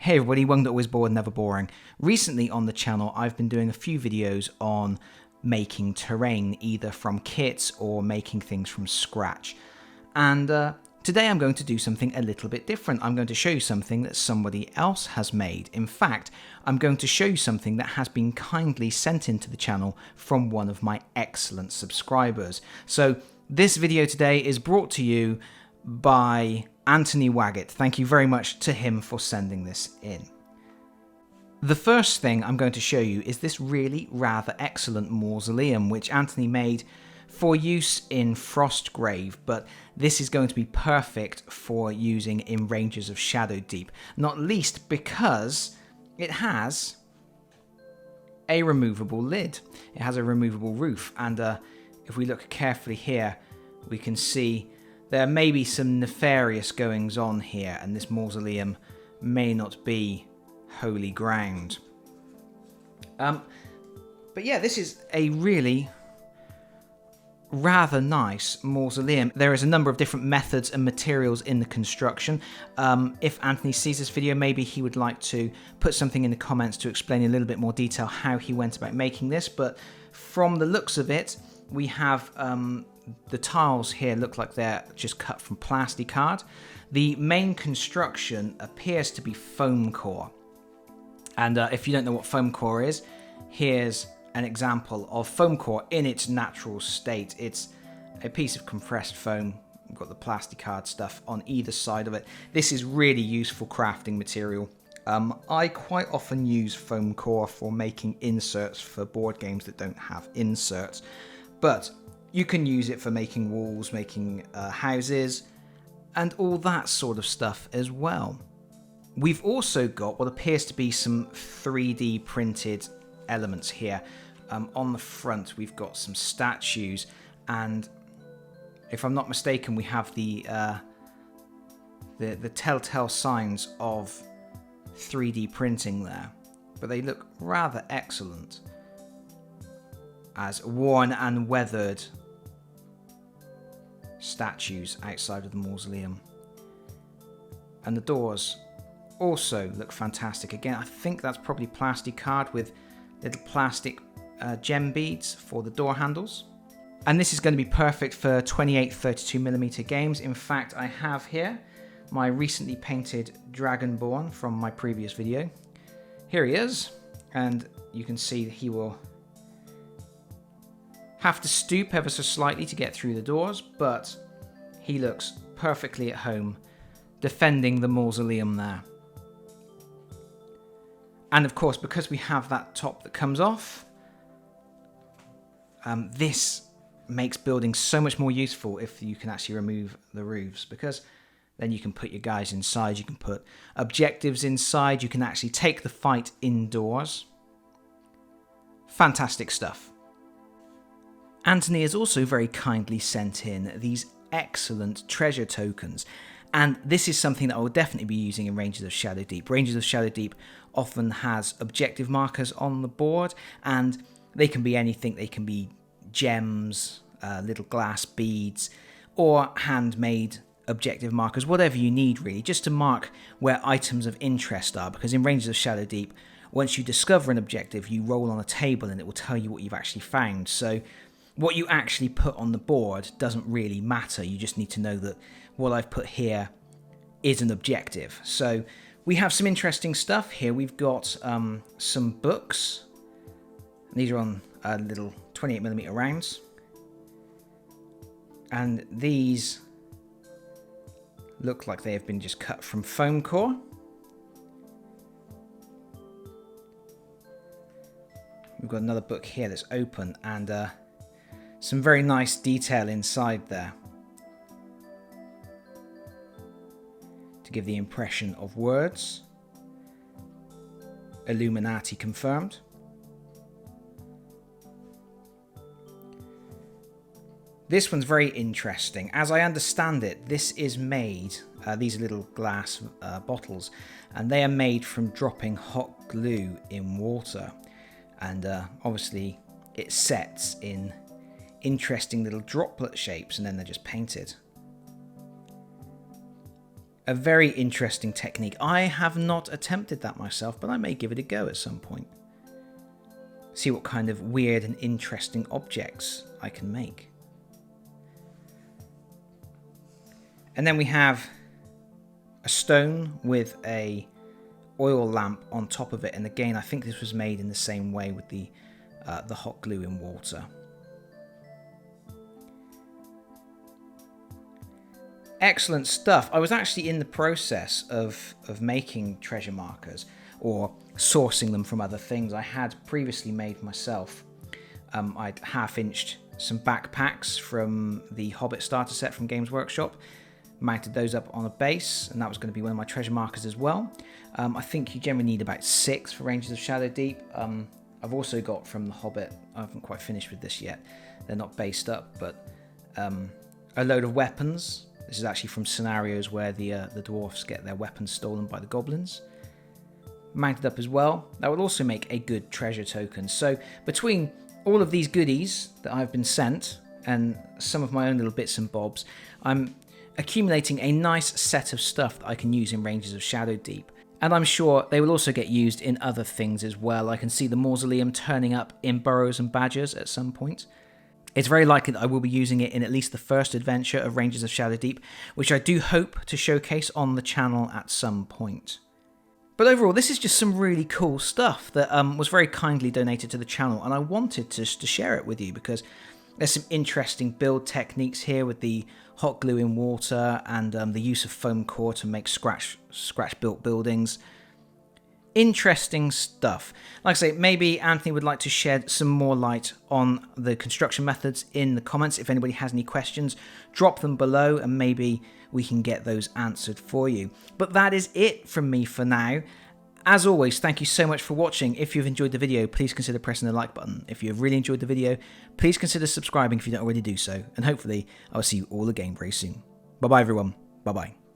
Hey everybody, welcome to Always Bored, Never Boring. Recently on the channel, I've been doing a few videos on making terrain, either from kits or making things from scratch. And today I'm going to do something a little bit different. I'm going to show you something that somebody else has made. In fact, I'm going to show you something that has been kindly sent into the channel from one of my excellent subscribers. So this video today is brought to you by Anthony Waggett. Thank you very much to him for sending this in. The first thing I'm going to show you is this really rather excellent mausoleum which Anthony made for use in Frostgrave, but this is going to be perfect for using in Rangers of Shadow Deep, not least because it has a removable lid. It has a removable roof, and if we look carefully here, we can see there may be some nefarious goings on here, and this mausoleum may not be holy ground. But yeah, this is a really rather nice mausoleum. There is a number of different methods and materials in the construction. If Anthony sees this video, maybe he would like to put something in the comments to explain in a little bit more detail how he went about making this. But from the looks of it, we have the tiles here look like they're just cut from plasticard. The main construction appears to be foam core. And if you don't know what foam core is, here's an example of foam core in its natural state. It's a piece of compressed foam. We've got the plasticard stuff on either side of it. This is really useful crafting material. I quite often use foam core for making inserts for board games that don't have inserts. But you can use it for making walls, making houses, and all that sort of stuff as well. We've also got what appears to be some 3D printed elements here. On the front, we've got some statues, and if I'm not mistaken, we have the telltale signs of 3D printing there. But they look rather excellent as worn and weathered statues outside of the mausoleum. And the doors also look fantastic. Again, I think that's probably plasticard with little plastic gem beads for the door handles. And this is going to be perfect for 28-32mm games. In fact, I have here my recently painted Dragonborn from my previous video. Here he is, and you can see that he will have to stoop ever so slightly to get through the doors, but he looks perfectly at home defending the mausoleum there. And of course, because we have that top that comes off, this makes building so much more useful if you can actually remove the roofs, because then you can put your guys inside, you can put objectives inside, you can actually take the fight indoors. Fantastic stuff. Anthony has also very kindly sent in these excellent treasure tokens, and this is something that I will definitely be using in Rangers of Shadow Deep. Rangers of Shadow Deep often has objective markers on the board, and they can be anything. They can be gems, little glass beads, or handmade objective markers, whatever you need really, just to mark where items of interest are, because in Rangers of Shadow Deep, once you discover an objective, you roll on a table and it will tell you what you've actually found. So what you actually put on the board doesn't really matter. You just need to know that what I've put here is an objective. So we have some interesting stuff here. We've got some books. These are on little 28mm rounds. And these look like they have been just cut from foam core. We've got another book here that's open, and some very nice detail inside there to give the impression of words. Illuminati confirmed. This one's very interesting. As I understand it, this is made, these are little glass bottles, and they are made from dropping hot glue in water. And obviously it sets in interesting little droplet shapes, and then they're just painted. A very interesting technique. I have not attempted that myself, but I may give it a go at some point. See what kind of weird and interesting objects I can make. And then we have a stone with a oil lamp on top of it, and again I think this was made in the same way with the hot glue in water. Excellent stuff. I was actually in the process of making treasure markers, or sourcing them from other things I had previously made myself. I'd half-inched some backpacks from the Hobbit starter set from Games Workshop, mounted those up on a base, and that was going to be one of my treasure markers as well. I think you generally need about 6 for Rangers of Shadow Deep. I've also got from the Hobbit, I haven't quite finished with this yet, they're not based up, but a load of weapons. This is actually from scenarios where the dwarfs get their weapons stolen by the goblins. Mounted up as well. That would also make a good treasure token. So between all of these goodies that I've been sent and some of my own little bits and bobs, I'm accumulating a nice set of stuff that I can use in Rangers of Shadow Deep. And I'm sure they will also get used in other things as well. I can see the Mausoleum turning up in Burrows and Badgers at some point. It's very likely that I will be using it in at least the first adventure of Rangers of Shadow Deep, which I do hope to showcase on the channel at some point. But overall, this is just some really cool stuff that was very kindly donated to the channel, and I wanted to share it with you because there's some interesting build techniques here with the hot glue in water and the use of foam core to make scratch built buildings. Interesting stuff. Like I say, maybe Anthony would like to shed some more light on the construction methods in the comments. If anybody has any questions, drop them below and maybe we can get those answered for you. But that is it from me for now. As always, thank you so much for watching. If you've enjoyed the video, please consider pressing the like button. If you've really enjoyed the video, please consider subscribing if you don't already do so. And hopefully, I'll see you all again very soon. Bye-bye, everyone. Bye-bye.